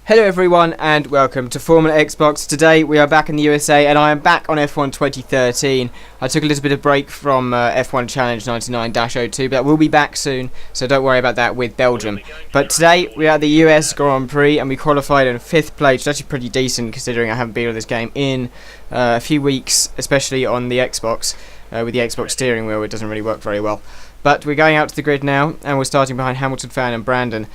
Hello everyone and welcome to Formula Xbox. Today we are back in the USA and I am back on F1 2013. I took a little bit of break from F1 Challenge 99-02, but we'll be back soon, so don't worry about that with Belgium. But today we are at the US Grand Prix and we qualified in 5th place, which is actually pretty decent considering I haven't been on this game in a few weeks, especially on the Xbox. With the Xbox steering wheel it doesn't really work very well. But we're going out to the grid now and we're starting behind Hamilton, Fan and Brandon.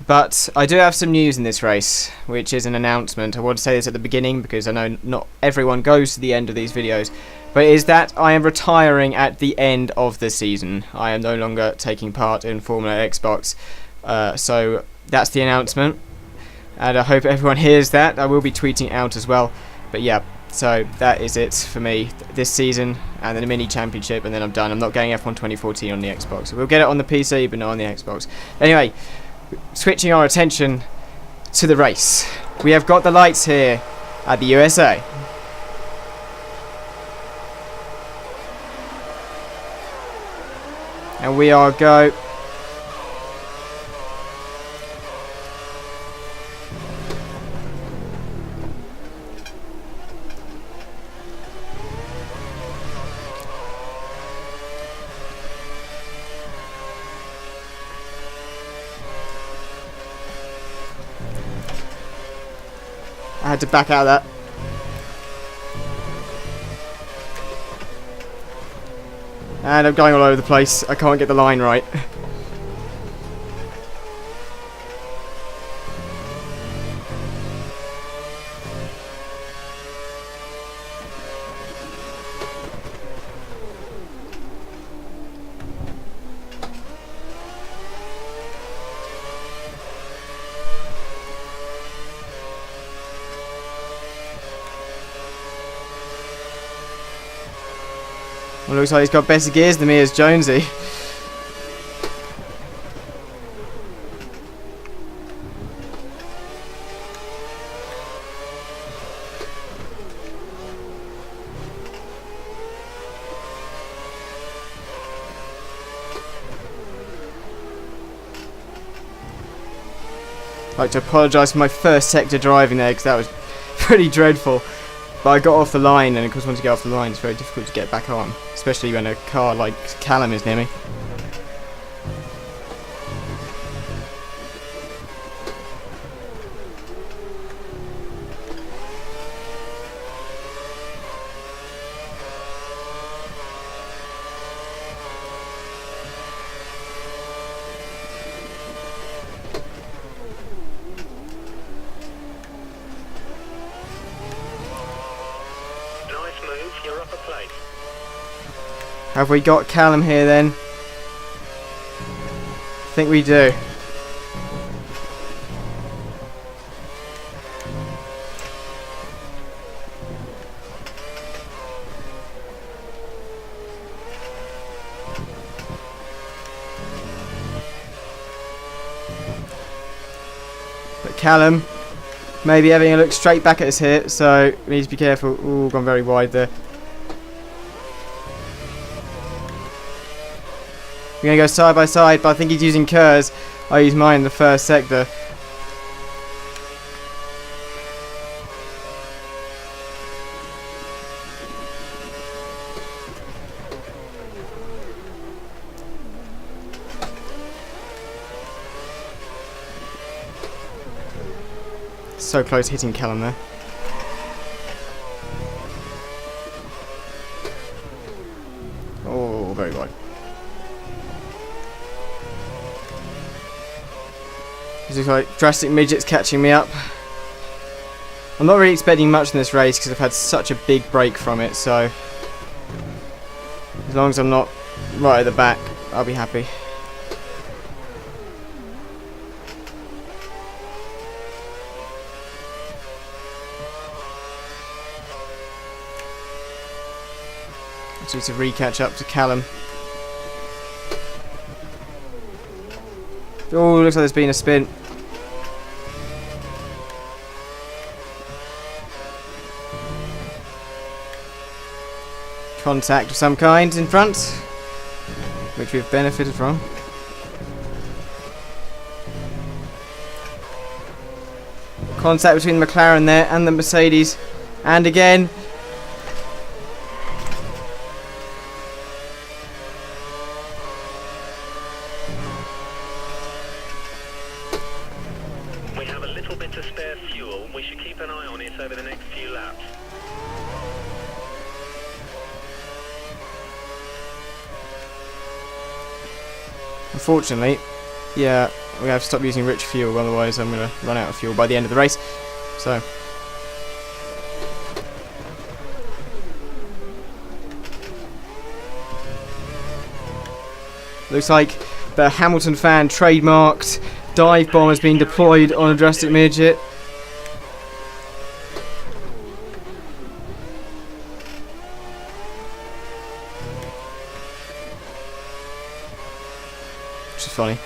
But I do have some news in this race, which is an announcement. I want to say this at the beginning because I know not everyone goes to the end of these videos. But it is that I am retiring at the end of the season. I am no longer taking part in Formula Xbox. So that's the announcement. And I hope everyone hears that. I will be tweeting out as well. But yeah, so that is it for me this season. And then a mini championship and then I'm done. I'm not getting F1 2014 on the Xbox. We'll get it on the PC but not on the Xbox. Anyway. Switching our attention to the race. We have got the lights here at the USA. And we are go. I had to back out of that. And I'm going all over the place. I can't get the line right. Well, looks like he's got better gears than me as Jonesy. I'd like to apologise for my first sector driving there because that was pretty dreadful. But I got off the line, and of course once you get off the line it's very difficult to get back on. Especially when a car like Callum is near me. You're up a place. Have we got Callum here then? I think we do. But Callum maybe having a look straight back at us here, so we need to be careful. Ooh, gone very wide there. We're going to go side by side, but I think he's using Kerrs. I use mine in the first sector. So close hitting Callum there. Oh, very wide. It looks like Drastic Midget's catching me up. I'm not really expecting much in this race because I've had such a big break from it, so as long as I'm not right at the back, I'll be happy. I just need to re-catch up to Callum. Oh, looks like there's been a spin. Contact of some kind in front, which we've benefited from. Contact between the McLaren there and the Mercedes. And again. We have a little bit of spare fuel. We should keep an eye on it over the next few laps. Unfortunately, yeah, we have to stop using rich fuel, otherwise I'm going to run out of fuel by the end of the race. So, looks like the Hamilton fan trademarked dive bomb has been deployed on a drastic midget. Which is funny.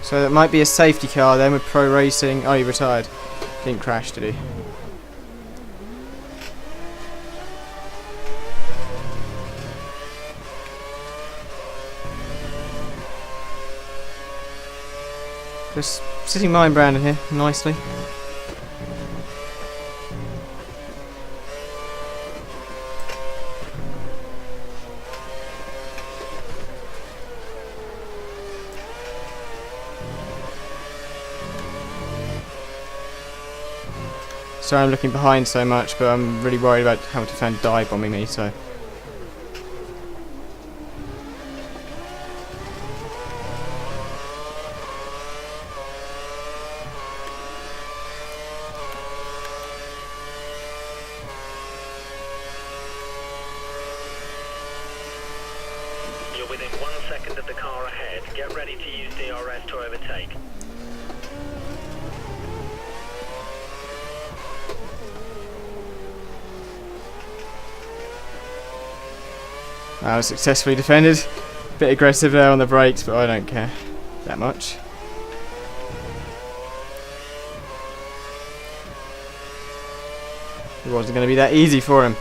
So that might be a safety car then with Pro Racing. Oh, he retired. Didn't crash, did he? Just sitting behind Brandon here, nicely. Sorry I'm looking behind so much, but I'm really worried about Hamilton fan dive bombing me, so. You're within 1 second of the car ahead. Get ready to use DRS to overtake. I was successfully defended. Bit aggressive there on the brakes, but I don't care that much. It wasn't going to be that easy for him.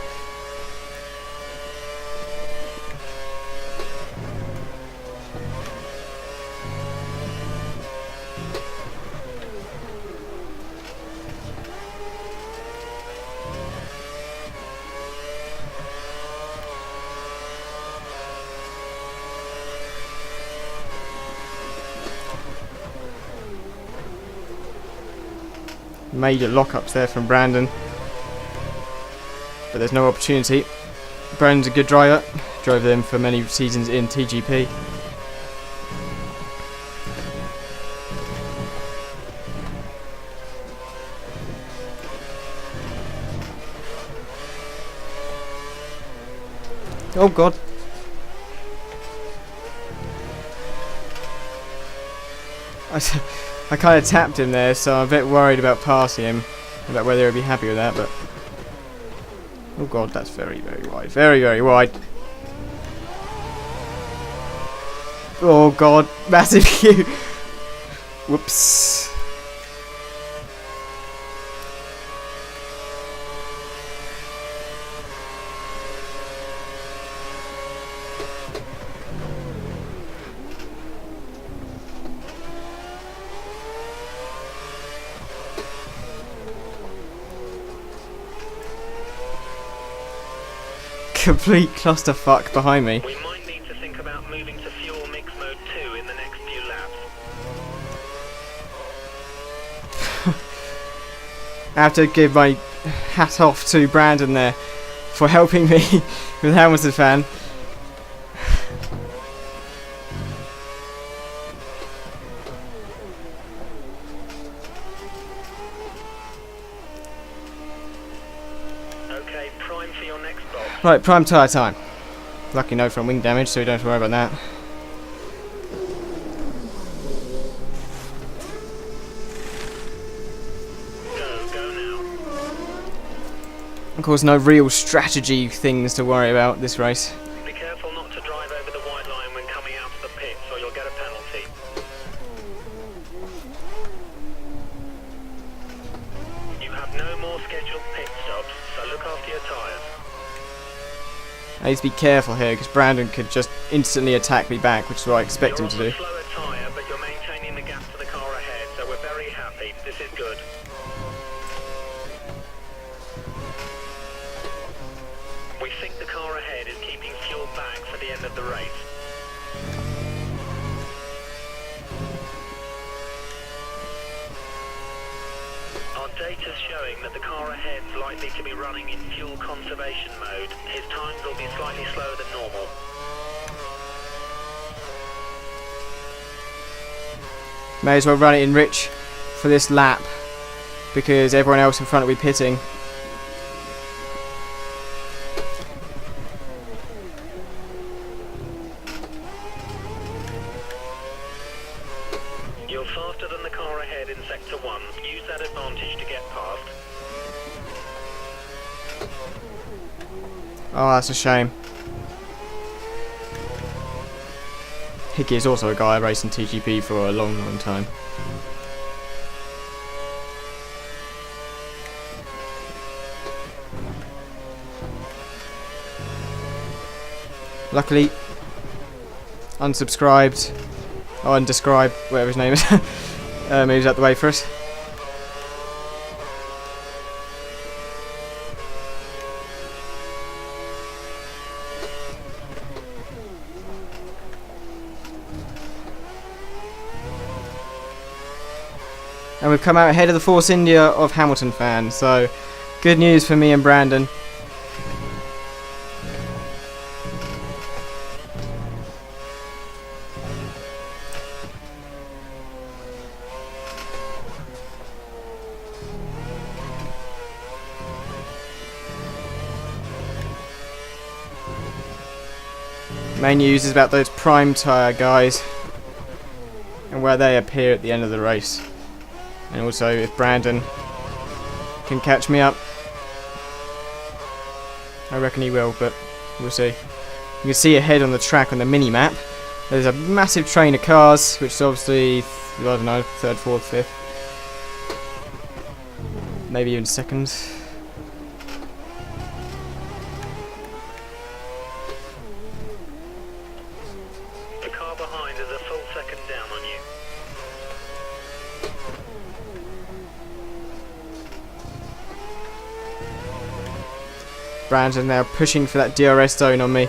Major lockups there from Brandon, but there's no opportunity. Brandon's a good driver, drove them for many seasons in TGP. Oh god. I kind of tapped him there, so I'm a bit worried about passing him, about whether he'd be happy with that, but... Oh god, that's very, very wide. Very, very wide. Oh god, massive queue. Whoops. Complete clusterfuck behind me. We might need to think about moving to fuel mix mode 2 in the next few laps. I have to give my hat off to Brandon there for helping me with Hamilton fan. Okay, prime for your next box. Right, prime tyre time. Lucky no front wing damage, so we don't have to worry about that. Go now. Of course, no real strategy things to worry about this race. Be careful not to drive over the white line when coming out of the pits, or you'll get a I need to be careful here because Brandon could just instantly attack me back, which is what I expect him to do. Slower tyre, but you're maintaining the gap to the car ahead, so we're very happy. This is good. We think the car ahead is keeping fuel back for the end of the race. Our data's showing that the car ahead's likely to be running in fuel conservation mode. His times will be slightly slower than normal. May as well run it in rich for this lap because everyone else in front will be pitting. You're faster than the car ahead in Sector 1. Use that advantage to get past. Oh, that's a shame. Hickey is also a guy racing TGP for a long, long time. Luckily, unsubscribed, or undescribed, whatever his name is, moves out the way for us. And we've come out ahead of the Force India of Hamilton fans, so good news for me and Brandon. Main news is about those prime tyre guys and where they appear at the end of the race. And also if Brandon can catch me up. I reckon he will, but we'll see. You can see ahead on the track on the mini-map there's a massive train of cars, which is obviously, I don't know, 3rd, 4th, 5th. Maybe even 2nd. The car behind is a full second down on you. Brandon now pushing for that DRS zone on me.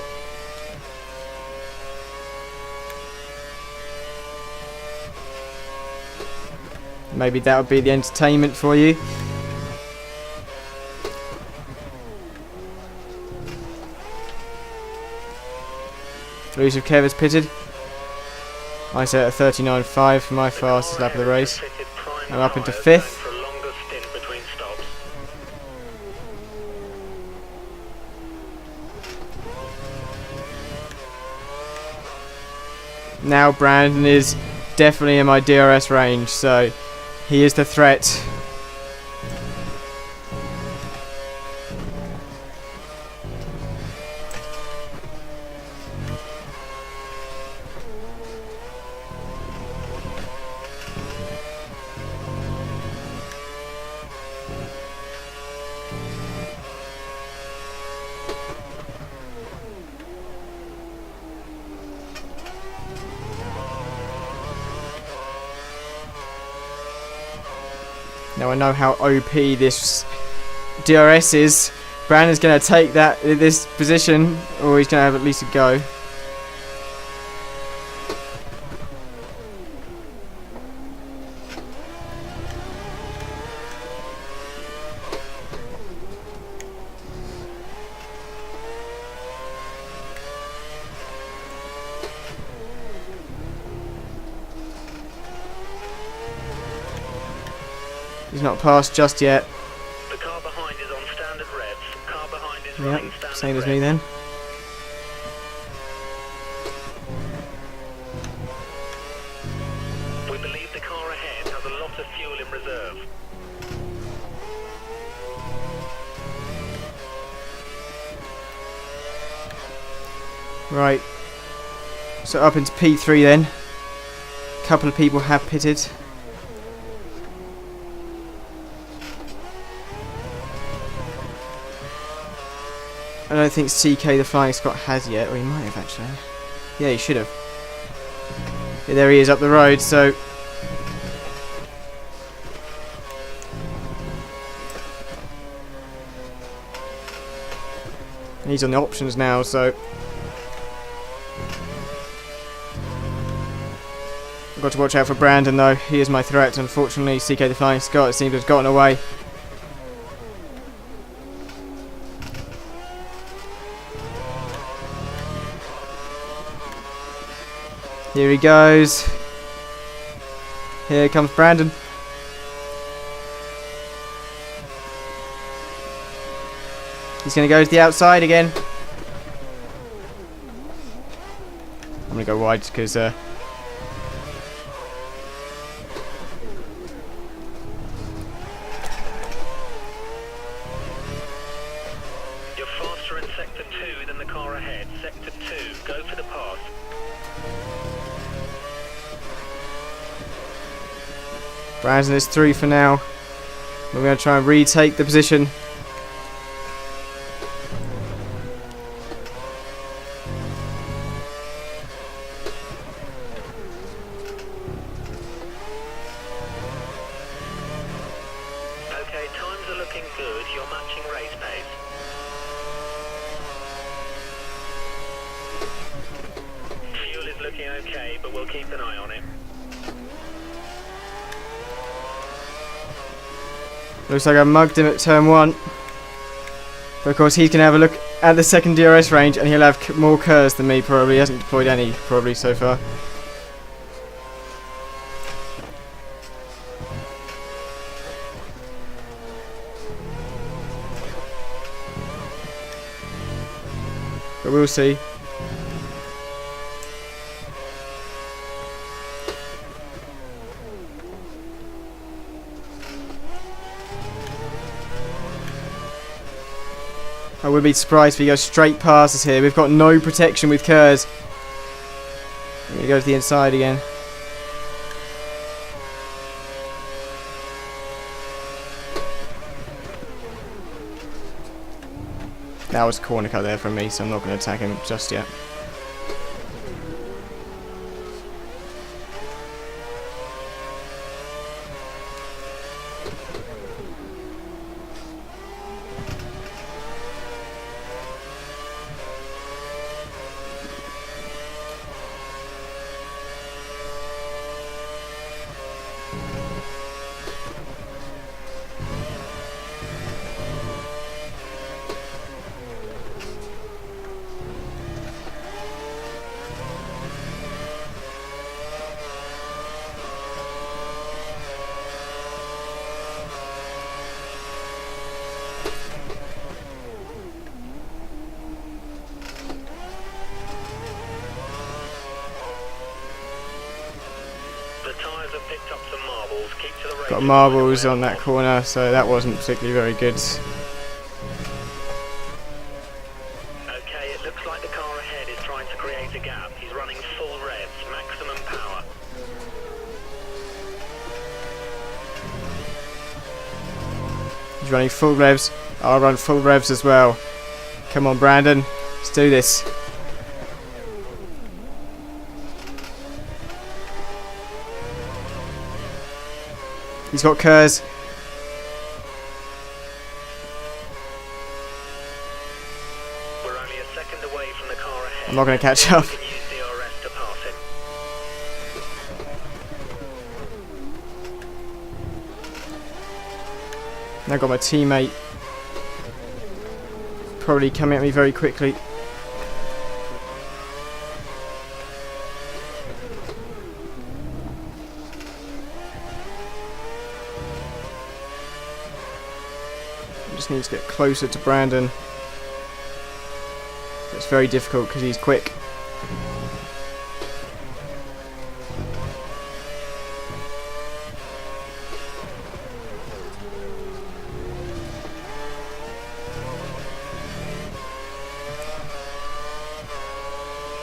Maybe that would be the entertainment for you. Elusive Kev has pitted. I set a 39.5 for my fastest lap of the race. I'm up into 5th. Now Brandon is definitely in my DRS range, so he is the threat. Now I know how OP this DRS is. Brandon's going to take this position, or he's going to have at least a go. He's not passed just yet. The car behind is on standard revs. Car behind is running Yep, standard same as revs. me then. We believe the car ahead has a lot of fuel in reserve. Right. So up into P3 then. A couple of people have pitted. I don't think CK the Flying Scot has yet, or he might have actually. Yeah, he should have. Yeah, there he is up the road, so... He's on the options now, so... I've got to watch out for Brandon though, he is my threat. Unfortunately, CK the Flying Scot seems to have gotten away. Here he goes. Here comes Brandon. He's going to go to the outside again. I'm going to go wide because... You're faster in Sector 2 than the car ahead. Sector 2, go for the pass. Brandon is through for now. We're going to try and retake the position. Okay, times are looking good. You're matching race pace. Fuel is looking okay, but we'll keep an eye on it. Looks like I mugged him at turn 1. But of course he's going to have a look at the second DRS range and he'll have more KERS than me probably. He hasn't deployed any probably so far. But we'll see. I would be surprised if he goes straight past us here. We've got no protection with KERS. I'm going to go to the inside again. That was a corner cut there from me, so I'm not going to attack him just yet. Picked up some marbles. Keep to the race. Got marbles on that corner, so that wasn't particularly very good. Okay, it looks like the car ahead is trying to create a gap. He's running full revs, maximum power. He's running full revs. I'll run full revs as well. Come on, Brandon. Let's do this. He's got KERS. We're only a second away from the car ahead. I'm not going to catch up. We can use DRS to pass him. Now got my teammate probably coming at me very quickly. Just need to get closer to Brandon. It's very difficult because he's quick.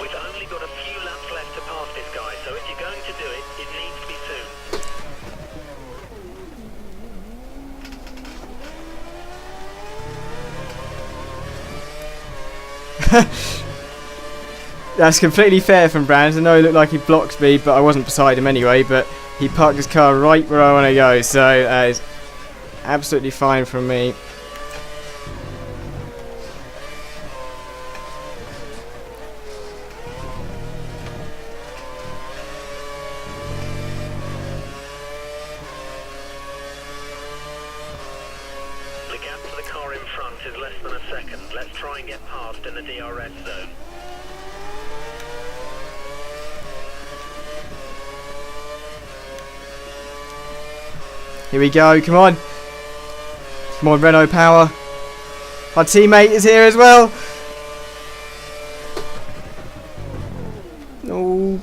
We've only got a few laps left to pass this guy, so if you're going to do it, it needs to be soon. That's completely fair from Brand. I know it looked like he blocked me, but I wasn't beside him anyway. But he parked his car right where I want to go, so that is absolutely fine from me. The gap to the car in front is less than a second. Let's try and get past in the DRS zone. Here we go, come on. Come on, Renault power. Our teammate is here as well. No.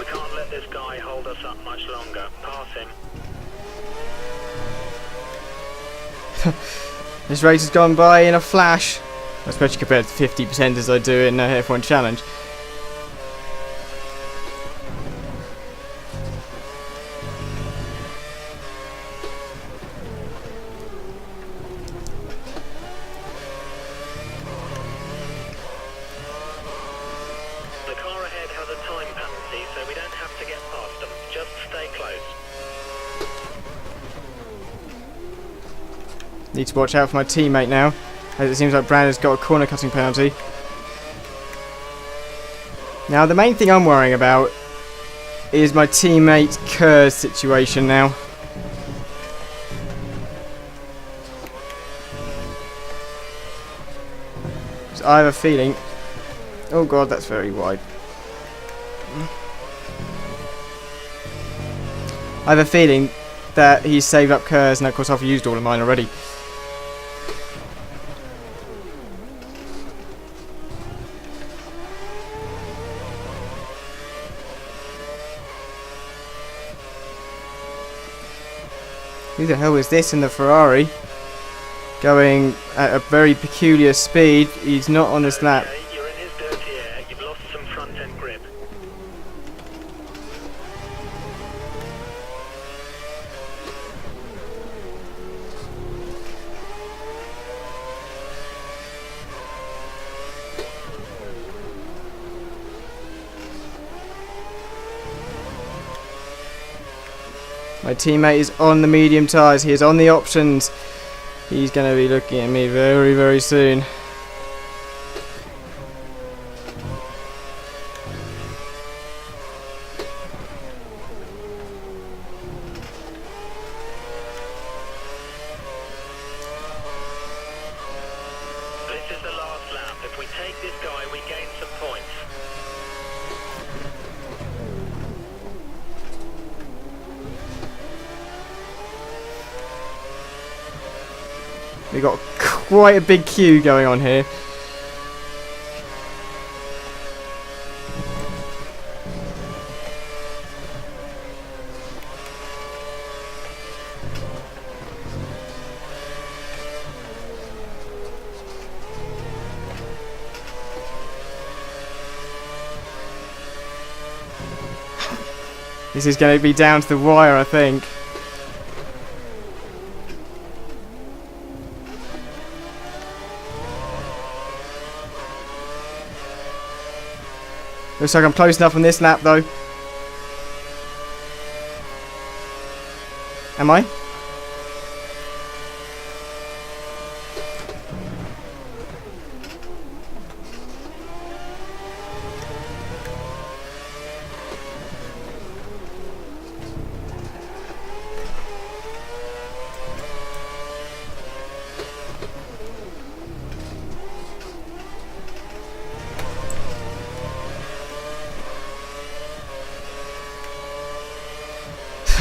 We can't let this guy hold us up much longer. Pass him. This race has gone by in a flash, especially compared to 50% as I do in F1 Challenge. The car ahead has a time penalty, so we don't have to get past them. Just stay close. Need to watch out for my teammate now, as it seems like Brandon's got a corner cutting penalty. Now the main thing I'm worrying about is my teammate Kerr's situation now. So I have a feeling... Oh god, that's very wide. I have a feeling that he's saved up Kerr's, and of course I've used all of mine already. Who the hell is this in the Ferrari? Going at a very peculiar speed. He's not on this lap. Okay, you're in his dirty air. You've lost some front end grip. My teammate is on the medium tyres. He is on the options. He's going to be looking at me very, very soon. This is the last lap. If we take this guy, we gain some points. We've got quite a big queue going on here. This is going to be down to the wire, I think. Looks like I'm close enough on this lap though. Am I?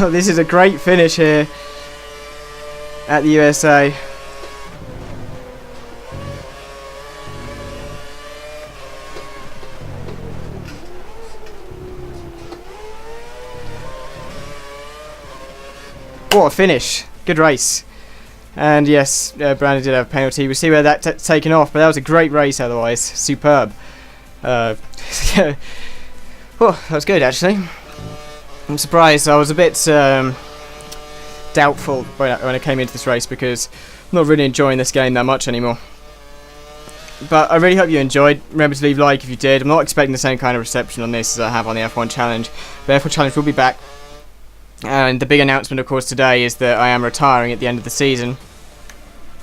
This is a great finish here at the USA. What a finish. Good race. And yes, Brandon did have a penalty. We'll see where that's taken off, but that was a great race otherwise. Superb. Oh, that was good actually. I'm surprised. I was a bit doubtful when I came into this race because I'm not really enjoying this game that much anymore. But I really hope you enjoyed. Remember to leave a like if you did. I'm not expecting the same kind of reception on this as I have on the F1 Challenge. The F1 Challenge will be back. And the big announcement, of course, today is that I am retiring at the end of the season.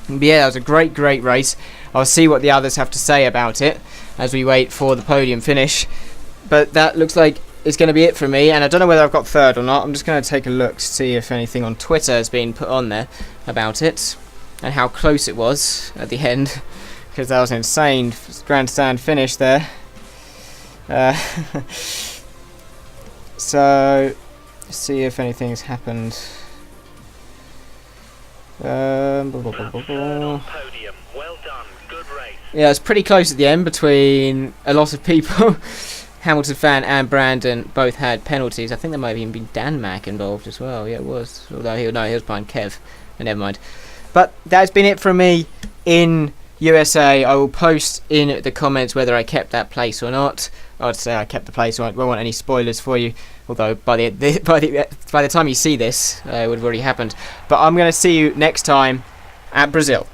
But yeah, that was a great race. I'll see what the others have to say about it as we wait for the podium finish. But that looks like it's going to be it for me. And I don't know whether I've got third or not. I'm just going to take a look to see if anything on Twitter has been put on there about it. And how close it was at the end. Because that was an insane grandstand finish there. So, let's see if anything's happened. Podium. Well done. Good race. Yeah, it's pretty close at the end between a lot of people. Hamilton fan and Brandon both had penalties. I think there might have even been Dan Mack involved as well. Yeah, it was. Although he was behind Kev. Never mind. But that's been it from me in USA. I will post in the comments whether I kept that place or not. I'd say I kept the place. I won't want any spoilers for you. Although by the time you see this, it would have already happened. But I'm going to see you next time at Brazil.